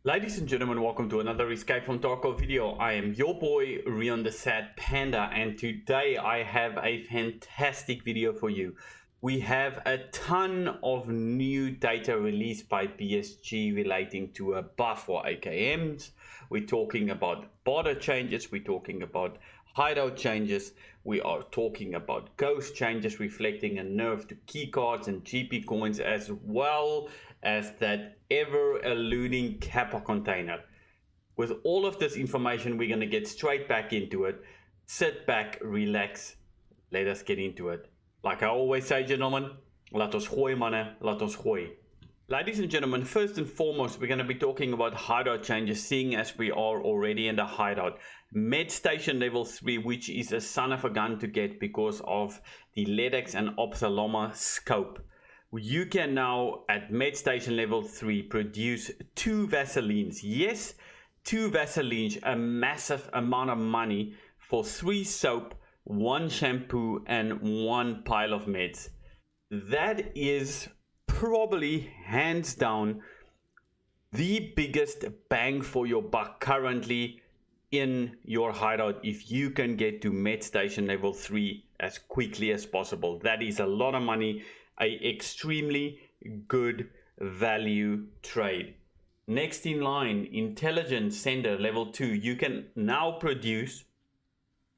Ladies and gentlemen, welcome to another Escape from Tarkov video. I am your boy Rion the Sad Panda, and today I have a fantastic video for you. We have a ton of new data released by BSG relating to a buff for AKMs. We're talking about border changes, we're talking about hideout changes, we are talking about ghost changes reflecting a nerf to keycards and GP coins, as well as that ever eluding kappa container. With all of this information, we're going to get straight back into it. Sit back, relax, let us get into it. Like I always say, gentlemen, laat ons gooi manne, laat ons gooi. Ladies and gentlemen, first and foremost, we're going to be talking about hideout changes, seeing as we are already in the hideout. Med station level 3, which is a son of a gun to get because of the LEDX and Ophthalmoma scope. You can now at med station level 3 produce 2 Vaselines. Yes, 2 Vaselines, a massive amount of money for 3 soap, 1 shampoo and 1 pile of meds. That is probably hands down the biggest bang for your buck currently in your hideout if you can get to med station level 3 as quickly as possible. That is a lot of money, a extremely good value trade. Next in line, intelligence sender level 2. You can now produce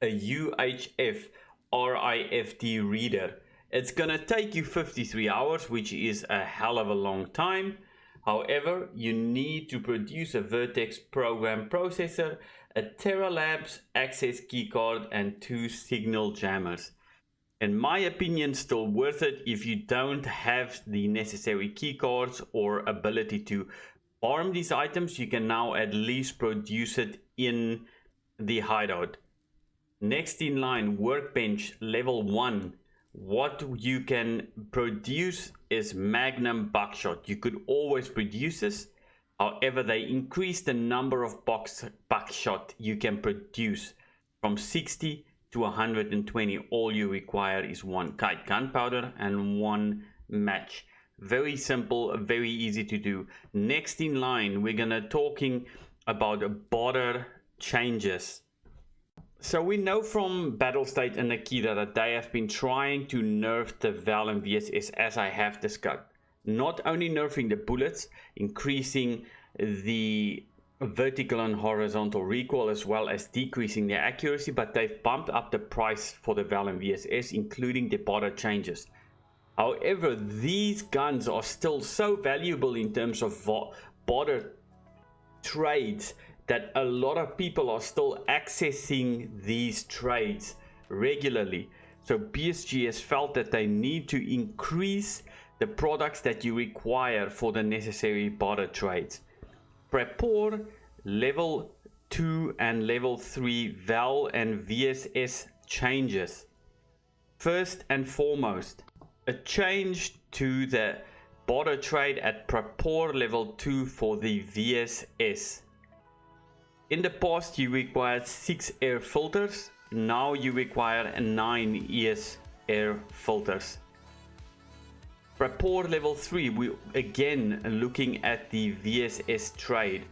a UHF RIFT reader. It's gonna take you 53 hours, which is a hell of a long time. However, you need to produce a Vertex program processor, a Terra Labs access keycard and 2 signal jammers. In my opinion, still worth it if you don't have the necessary keycards or ability to farm these items. You can now at least produce it in the hideout. Next in line, workbench level 1. What you can produce is Magnum buckshot. You could always produce this. However, they increase the number of buckshot you can produce from 60 to 120. All you require is 1 kite gunpowder and 1 match. Very simple, very easy to do. Next in line, we're gonna talking about border changes. So we know from Battlestate and Nikita that they have been trying to nerf the Val and VSS, as I have discussed. Not only nerfing the bullets, increasing the vertical and horizontal recoil, as well as decreasing their accuracy, but they've bumped up the price for the Val and VSS, including the border changes. However, these guns are still so valuable in terms of border trades that a lot of people are still accessing these trades regularly. So BSG has felt that they need to increase the products that you require for the necessary border trades. Prepare level 2 and level 3 Val and VSS changes. First and foremost, a change to the border trade at Prepare level 2 for the VSS. In the past you required 6 air filters, now you require 9 ES air filters. Prepare level 3, we again looking at the VSS trade.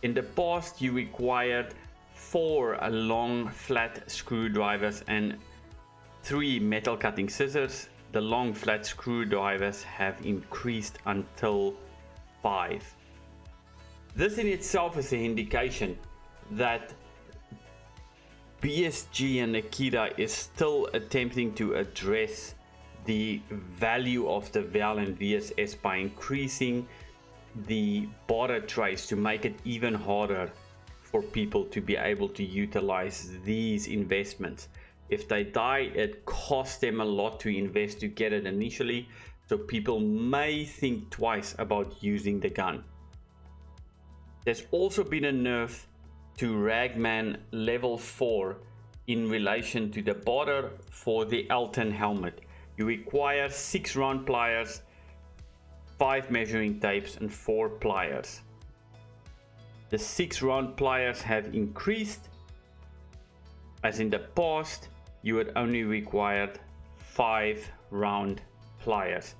In the past you required 4 long flat screwdrivers and 3 metal cutting scissors. The long flat screwdrivers have increased until 5. This in itself is an indication that BSG and Nikita is still attempting to address the value of the Val and VSS by increasing the border trades to make it even harder for people to be able to utilize these investments. If they die, it costs them a lot to invest to get it initially, so people may think twice about using the gun. There's also been a nerf to Ragman level 4 in relation to the border for the Elton helmet. You require 6 round pliers, 5 measuring tapes and 4 pliers. The 6 round pliers have increased, as in the past you had only required 5 round pliers.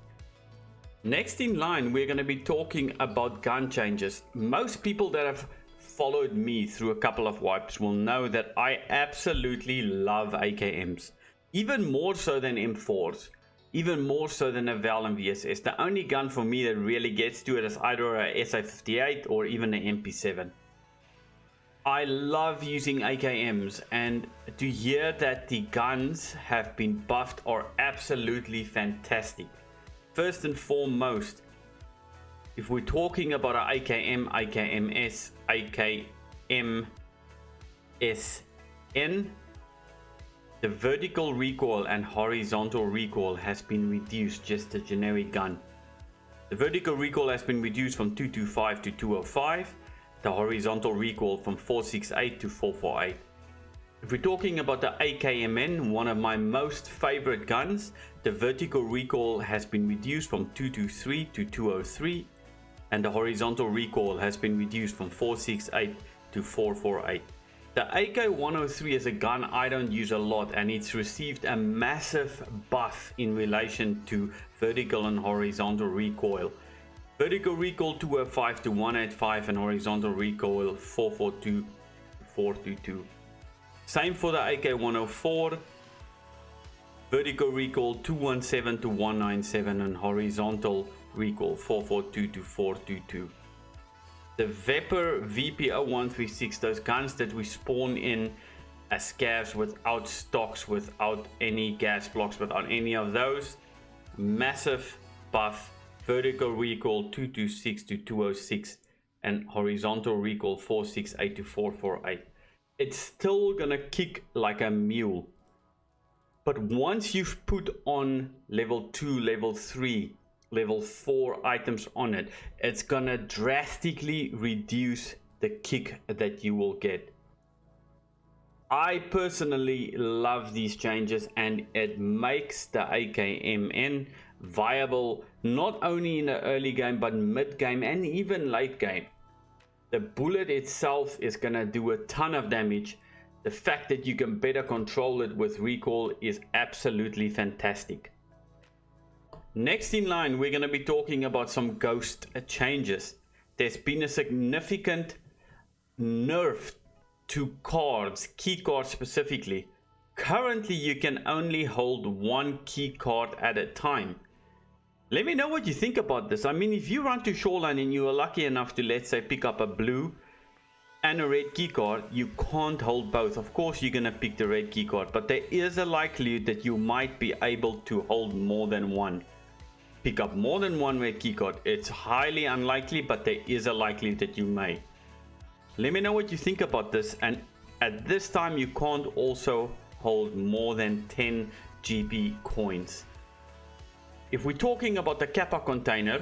Next in line, we're going to be talking about gun changes. Most people that have followed me through a couple of wipes will know that I absolutely love AKMs. Even more so than M4s. Even more so than a Val and VSS. The only gun for me that really gets to it is either a SA58 or even an MP7. I love using AKMs, and to hear that the guns have been buffed are absolutely fantastic. First and foremost, if we're talking about an AKM, AKMS, AKMSN, the vertical recoil and horizontal recoil has been reduced, just a generic gun. The vertical recoil has been reduced from 225 to 205, the horizontal recoil from 468 to 448. If we're talking about the AKMN, one of my most favorite guns, the vertical recoil has been reduced from 223 to 203, and the horizontal recoil has been reduced from 468 to 448. The AK-103 is a gun I don't use a lot, and it's received a massive buff in relation to vertical and horizontal recoil. Vertical recoil 205 to 185 and horizontal recoil 442 to 422. Same for the AK-104. Vertical recoil 217 to 197 and horizontal recoil 442 to 422. The Vepr VP0136, those guns that we spawn in as scavs without stocks, without any gas blocks, without any of those, massive buff. Vertical recoil 226 to 206 and horizontal recoil 468 to 448. It's still gonna kick like a mule, but once you've put on level 2, level 3, level 4 items on it, it's gonna drastically reduce the kick that you will get. I personally love these changes, and it makes the AKMN viable not only in the early game but mid game and even late game. The bullet itself is gonna do a ton of damage. The fact that you can better control it with recoil is absolutely fantastic. Next in line, we're gonna be talking about some ghost changes. There's been a significant nerf to cards, key cards specifically. Currently you can only hold one key card at a time. Let me know what you think about this. I mean, if you run to Shoreline and you are lucky enough to, let's say, pick up a blue and a red key card, you can't hold both. Of course you're gonna pick the red key card, but there is a likelihood that you might be able to hold more than one. Pick up more than one red key card. It's highly unlikely, but there is a likelihood that you may. Let me know what you think about this. And at this time you can't also hold more than 10 GP coins. If we're talking about the Kappa container,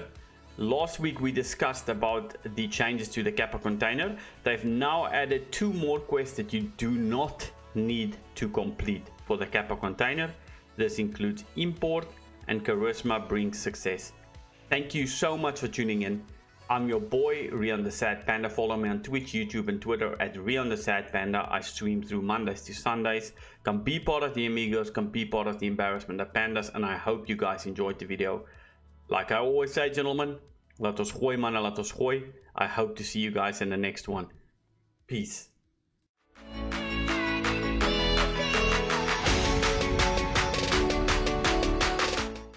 last week we discussed about the changes to the Kappa container. They've now added 2 more quests that you do not need to complete for the Kappa container. This includes import and charisma brings success. Thank you so much for tuning in. I'm your boy Rian the Sad Panda. Follow me on Twitch, YouTube and Twitter at Rian the Sad Panda. I stream through Mondays to Sundays. Come be part of the amigos, come be part of the embarrassment of pandas, and I hope you guys enjoyed the video. Like I always say, gentlemen, laat ons gooi manne, laat ons gooi. I hope to see you guys in the next one. Peace.